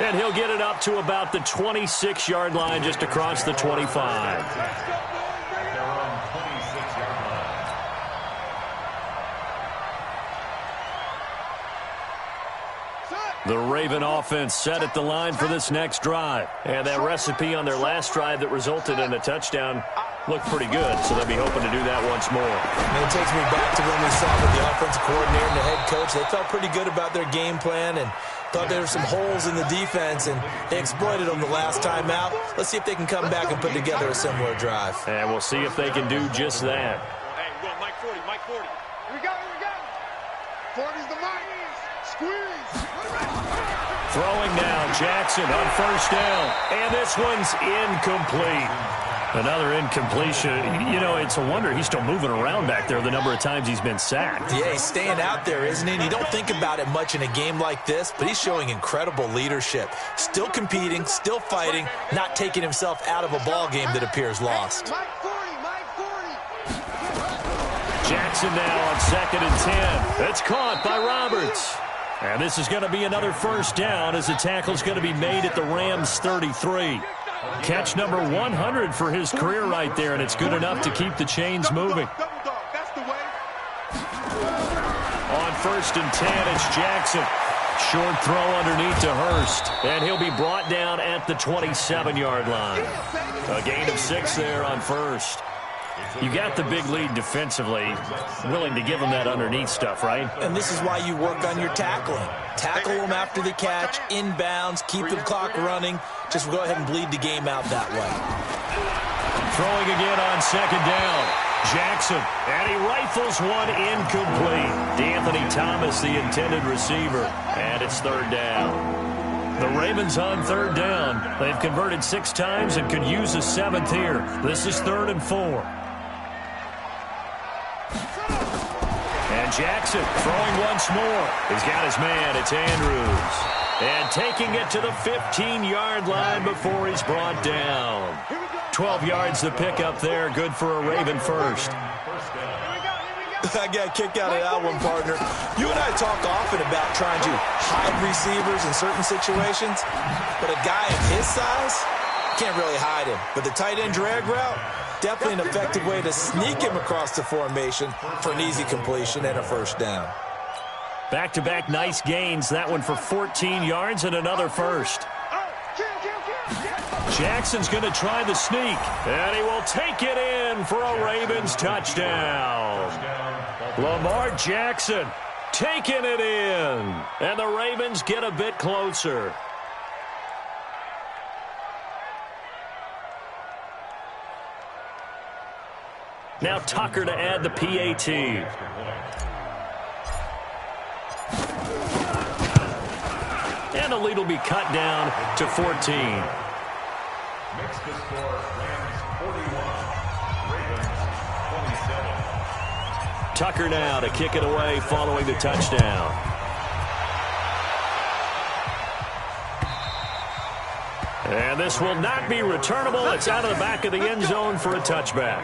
And he'll get it up to about the 26-yard line just across the 25. The Raven offense set at the line for this next drive. And that recipe on their last drive that resulted in a touchdown looked pretty good, so they'll be hoping to do that once more. And it takes me back to when we saw with the offensive coordinator and the head coach. They felt pretty good about their game plan and thought there were some holes in the defense, and they exploited them the last time out. Let's see if they can come back and put together a similar drive. And we'll see if they can do just that. Hey, we're going Mike 40, Mike 40. Here we go, here we go. 40's the Mike. Squeeze. Throwing now, Jackson on first down. And this one's incomplete. Another incompletion. You know, it's a wonder he's still moving around back there the number of times he's been sacked. Yeah, he's staying out there, isn't he? And you don't think about it much in a game like this, but he's showing incredible leadership. Still competing, still fighting, not taking himself out of a ball game that appears lost. Mike 40, Mike 40. Jackson now on 2nd and 10. It's caught by Roberts. And this is going to be another first down as the tackle's going to be made at the Rams' 33. Catch number 100 for his career right there, and it's good enough to keep the chains moving. That's the way. On 1st and 10, it's Jackson. Short throw underneath to Hurst, and he'll be brought down at the 27-yard line. A gain of 6 there on first. You got the big lead defensively, willing to give them that underneath stuff, right? And this is why you work on your tackling. Tackle them after the catch, inbounds, keep the clock running. Just go ahead and bleed the game out that way. Throwing again on 2nd down. Jackson, and he rifles one incomplete. D'Anthony Thomas, the intended receiver, and it's 3rd down. The Ravens on 3rd down. They've converted 6 times and could use a 7th here. This is 3rd and 4. And Jackson throwing once more. He's got his man. It's Andrews. And taking it to the 15-yard line before he's brought down. 12 yards to pick up there. Good for a Raven first. I got kicked out of that one, partner. You and I talk often about trying to hide receivers in certain situations, but a guy of his size can't really hide him. But the tight end drag route, definitely an effective way to sneak him across the formation for an easy completion and a first down. Back-to-back nice gains. That one for 14 yards and another first. Jackson's going to try the sneak, and he will take it in for a Ravens touchdown. Lamar Jackson taking it in, and the Ravens get a bit closer. Now Tucker to add the PAT. And the lead will be cut down to 14. Makes the score Rams 41, Ravens 27. Tucker now to kick it away following the touchdown. And this will not be returnable. It's out of the back of the end zone for a touchback.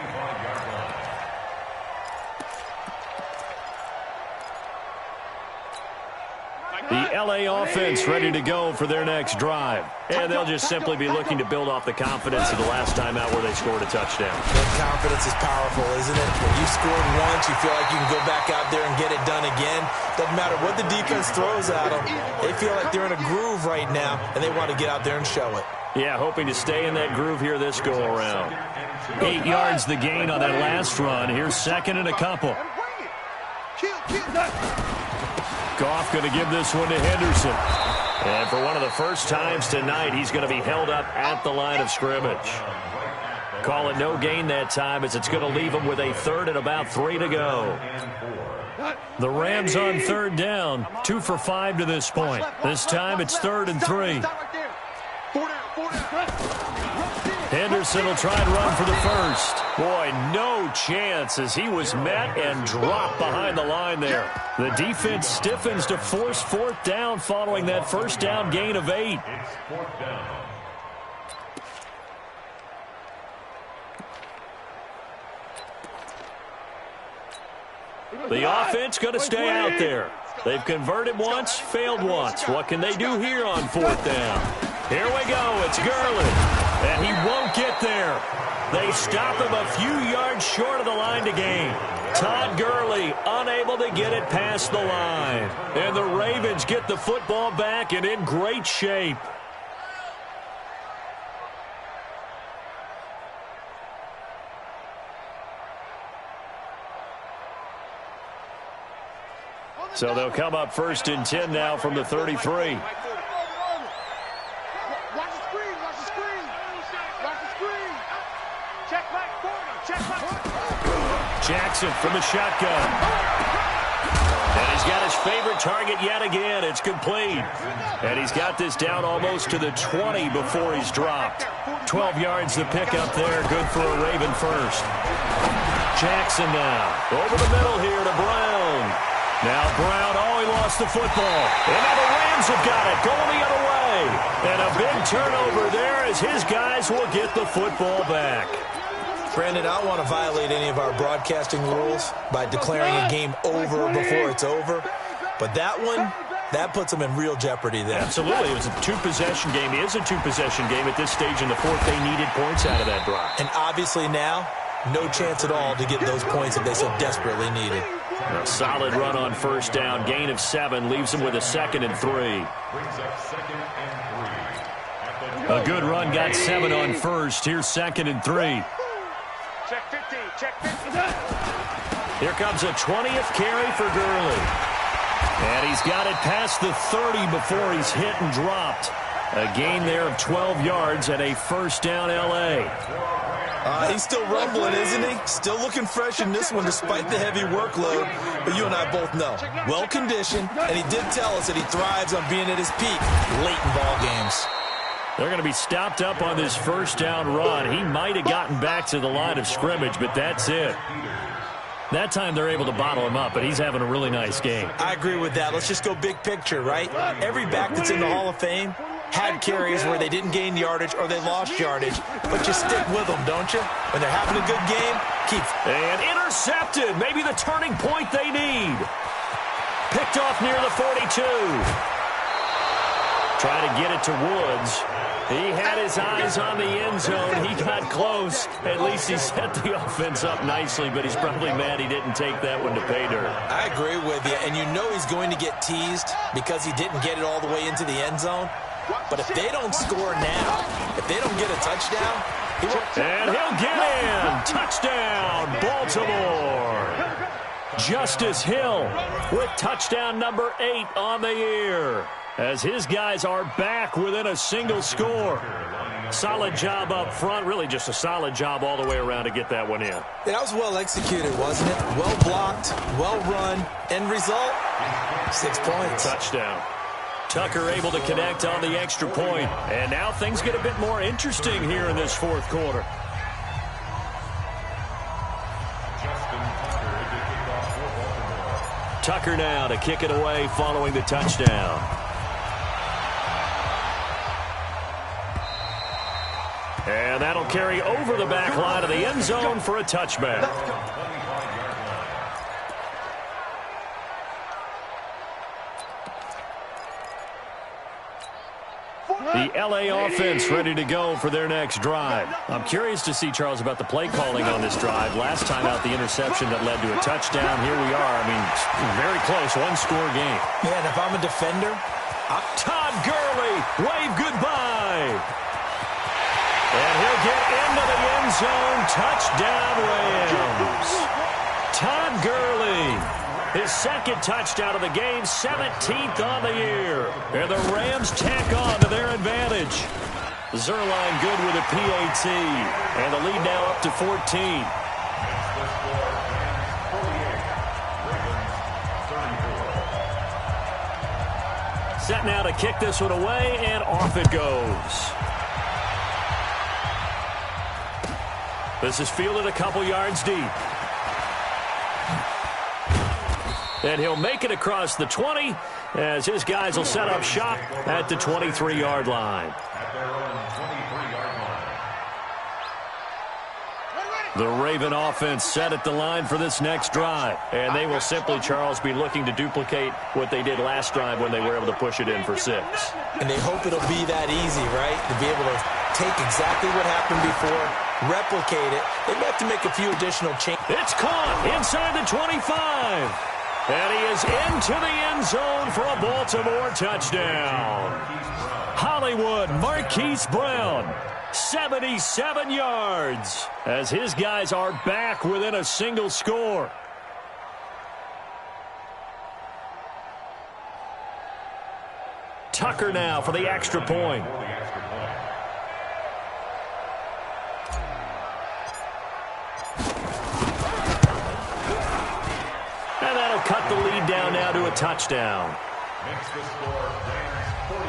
The LA offense ready to go for their next drive. And they'll just simply be looking to build off the confidence of the last time out where they scored a touchdown. That confidence is powerful, isn't it? When you scored once, you feel like you can go back out there and get it done again. Doesn't matter what the defense throws at them. They feel like they're in a groove right now, and they want to get out there and show it. Yeah, hoping to stay in that groove here this go-around. 8 yards the gain on that last run. Here's 2nd and a couple. Goff going to give this one to Henderson. And for one of the first times tonight, he's going to be held up at the line of scrimmage. Call it no gain that time as it's going to leave him with a 3rd and about 3 to go. The Rams on 3rd down, 2 for 5 to this point. This time it's 3rd and 3. Henderson will try and run for the first. Boy, no chance as he was met and dropped behind the line there. The defense stiffens to force 4th down following that first down gain of 8. It's 4th down. The offense going to stay out there. They've converted once, failed once. What can they do here on 4th down? Here we go. It's Gurley. And he won't get there. They stop him a few yards short of the line to gain. Todd Gurley unable to get it past the line. And the Ravens get the football back and in great shape. So they'll come up 1st and 10 now from the 33. Watch the screen, watch the screen. Watch the screen. Check back 40, check back. Jackson from the shotgun. And he's got his favorite target yet again. It's complete. And he's got this down almost to the 20 before he's dropped. 12 yards the pick up there. Good for a Raven first. Jackson now. Over the middle here to Brown. Now Brown, he lost the football. And now the Rams have got it, going the other way. And a big turnover there as his guys will get the football back. Brandon, I don't want to violate any of our broadcasting rules by declaring a game over before it's over. But that one, that puts them in real jeopardy there. Absolutely. It was a two-possession game. It is a two-possession game at this stage in the fourth. They needed points out of that drive. And obviously now, no chance at all to get those points that they so desperately needed. A solid run on 1st down. Gain of 7 leaves them with a 2nd and 3. A good run got 7 on 1st. Here's 2nd and 3. Check 15, check 15. Here comes a 20th carry for Gurley. And he's got it past the 30 before he's hit and dropped. A gain there of 12 yards and a 1st down L.A. He's still rumbling, isn't he? Still looking fresh in this one despite the heavy workload. But you and I both know, well-conditioned, and he did tell us that he thrives on being at his peak late in ball games. They're going to be stopped up on this 1st down run. He might have gotten back to the line of scrimmage, but that's it. That time they're able to bottle him up, but he's having a really nice game. I agree with that. Let's just go big picture, right? Every back that's in the Hall of Fame had carries where they didn't gain yardage or they lost yardage, but you stick with them, don't you? When they're having a good game, keep. And intercepted. Maybe the turning point they need. Picked off near the 42. Try to get it to Woods. He had his eyes on the end zone. He got close. At least he set the offense up nicely, but he's probably mad he didn't take that one to pay dirt. I agree with you, and you know he's going to get teased because he didn't get it all the way into the end zone. But if they don't score now, if they don't get a touchdown, he will. And he'll get in. Touchdown, Baltimore. Justice Hill with touchdown number 8 on the year, as his guys are back within a single score. Solid job up front. Really just a solid job all the way around to get that one in. That was well executed, wasn't it? Well blocked, well run. End result, 6 points. Touchdown. Tucker able to connect on the extra point. And now things get a bit more interesting here in this 4th quarter. Tucker now to kick it away following the touchdown. And that'll carry over the back line of the end zone for a touchback. The L.A. offense ready to go for their next drive. I'm curious to see, Charles, about the play calling on this drive. Last time out, the interception that led to a touchdown. Here we are. I mean, very close, one-score game. Man, if I'm a defender, Todd Gurley, wave goodbye. And he'll get into the end zone. Touchdown, Rams. Todd Gurley, his 2nd touchdown of the game, 17th on the year. And the Rams tack on to their advantage. Zerline good with a PAT. And the lead now up to 14. Set now to kick this one away, and off it goes. This is fielded a couple yards deep. And he'll make it across the 20 as his guys will set up shop at the 23-yard line. The Raven offense set at the line for this next drive. And they will simply, Charles, be looking to duplicate what they did last drive when they were able to push it in for 6. And they hope it'll be that easy, right? To be able to take exactly what happened before, replicate it. They may have to make a few additional changes. It's caught inside the 25. And he is into the end zone for a Baltimore touchdown. Hollywood Marquise Brown, 77 yards, as his guys are back within a single score. Tucker now for the extra point. And that'll cut the lead down now to a touchdown. Makes the score Rams 48,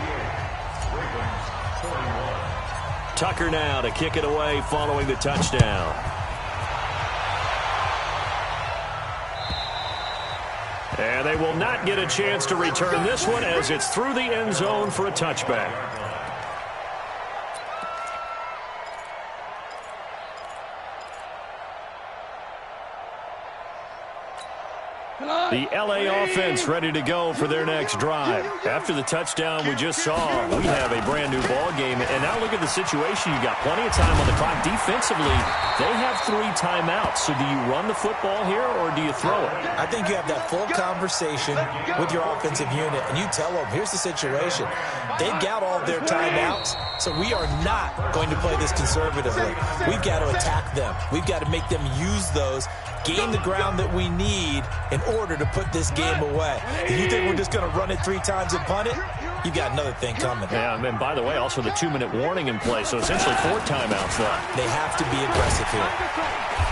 Ravens 41. Tucker now to kick it away following the touchdown. And they will not get a chance to return this one as it's through the end zone for a touchback. The LA offense ready to go for their next drive. After the touchdown we just saw, we have a brand new ball game. And now look at the situation. You got plenty of time on the clock. Defensively, they have 3 timeouts. So do you run the football here or do you throw it? I think you have that full conversation with your offensive unit, and you tell them, here's the situation. They've got all of their timeouts, so we are not going to play this conservatively. We've got to attack them. We've got to make them use those, gain the ground that we need in order to put this game away. If you think we're just going to run it 3 times and punt it, you've got another thing coming. Yeah, and by the way, also the 2-minute warning in play, so essentially 4 timeouts left. They have to be aggressive here.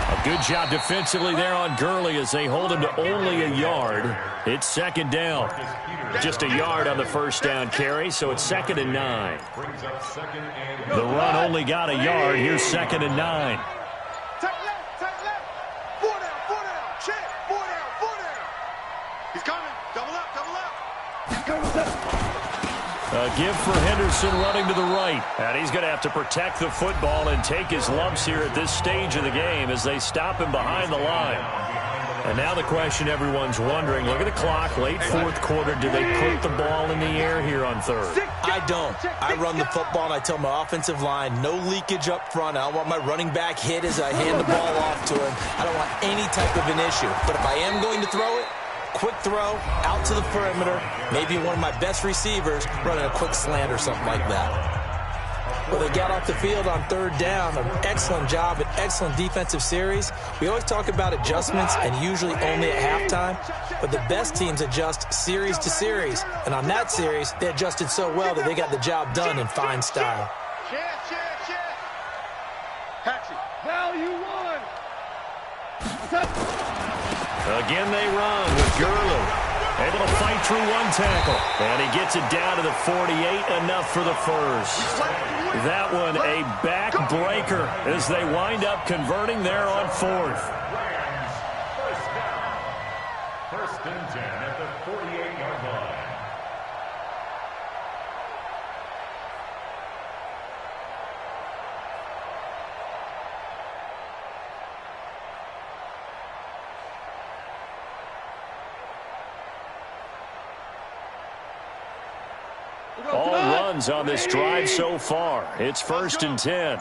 A good job defensively there on Gurley as they hold him to only a yard. It's second down. Just a yard on the first down carry, so it's 2nd and 9. The run only got a yard. Here's 2nd and 9. Take left. 4 down, check. 4 down. He's coming. Double up. A give for Henderson running to the right. And he's going to have to protect the football and take his lumps here at this stage of the game as they stop him behind the line. And now the question everyone's wondering, look at the clock, late 4th quarter, do they put the ball in the air here on 3rd? I don't. I run the football, and I tell my offensive line, no leakage up front. I don't want my running back hit as I hand the ball off to him. I don't want any type of an issue. But if I am going to throw it, quick throw, out to the perimeter, maybe one of my best receivers running a quick slant or something like that. Well, they got off the field on 3rd down. An excellent job, an excellent defensive series. We always talk about adjustments and usually only at halftime, but the best teams adjust series to series. And on that series, they adjusted so well that they got the job done in fine style. Check. Taxi. Value 1. Again they run with Gurley. Able to fight through 1 tackle. And he gets it down to the 48, enough for the first. That one a backbreaker as they wind up converting there on 4th. First and 10 at the 48-yard line. All runs on this drive so far. It's 1st and 10.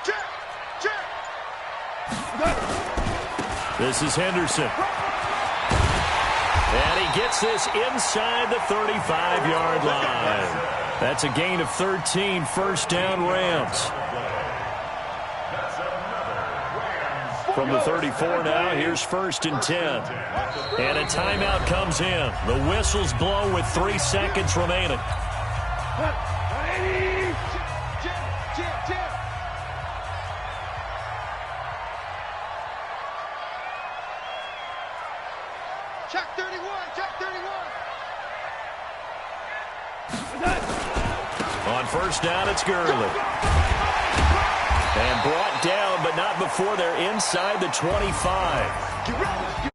Check. This is Henderson. And he gets this inside the 35-yard line. That's a gain of 13, 1st down Rams. From the 34 now, here's 1st and 10. And a timeout comes in. The whistles blow with 3 seconds remaining. Check 31. On 1st down, it's Gurley. And brought down, but not before they're inside the 25.